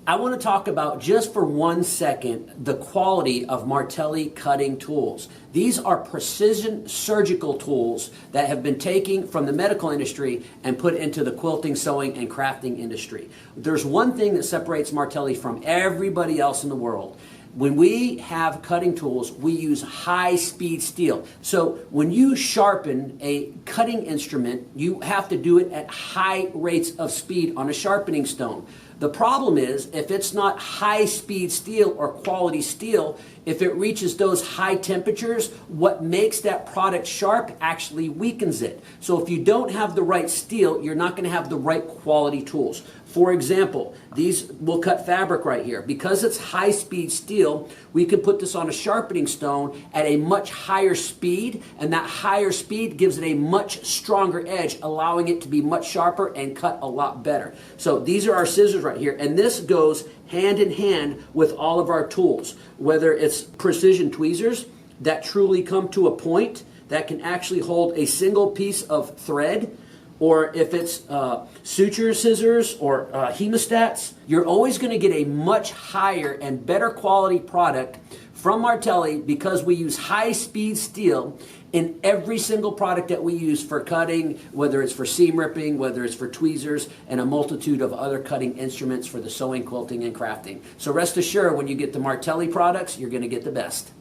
I want to talk about just for 1 second the quality of Martelli cutting tools. These are precision surgical tools that have been taken from the medical industry and put into the quilting, sewing, and crafting industry. There's one thing that separates Martelli from everybody else in the world. When we have cutting tools, we use high-speed steel. So when you sharpen a cutting instrument, you have to do it at high rates of speed on a sharpening stone. The problem is, if it's not high-speed steel or quality steel, if it reaches those high temperatures, what makes that product sharp actually weakens it. So if you don't have the right steel, you're not going to have the right quality tools. For example, these will cut fabric right here. Because it's high-speed steel, we can put this on a sharpening stone at a much higher speed, and that higher speed gives it a much stronger edge, allowing it to be much sharper and cut a lot better. So these are our scissors right here, and this goes hand in hand with all of our tools, whether it's precision tweezers that truly come to a point that can actually hold a single piece of thread, or if it's suture scissors or hemostats, you're always going to get a much higher and better quality product from Martelli because we use high-speed steel in every single product that we use for cutting, whether it's for seam ripping, whether it's for tweezers, and a multitude of other cutting instruments for the sewing, quilting, and crafting. So rest assured, when you get the Martelli products, you're going to get the best.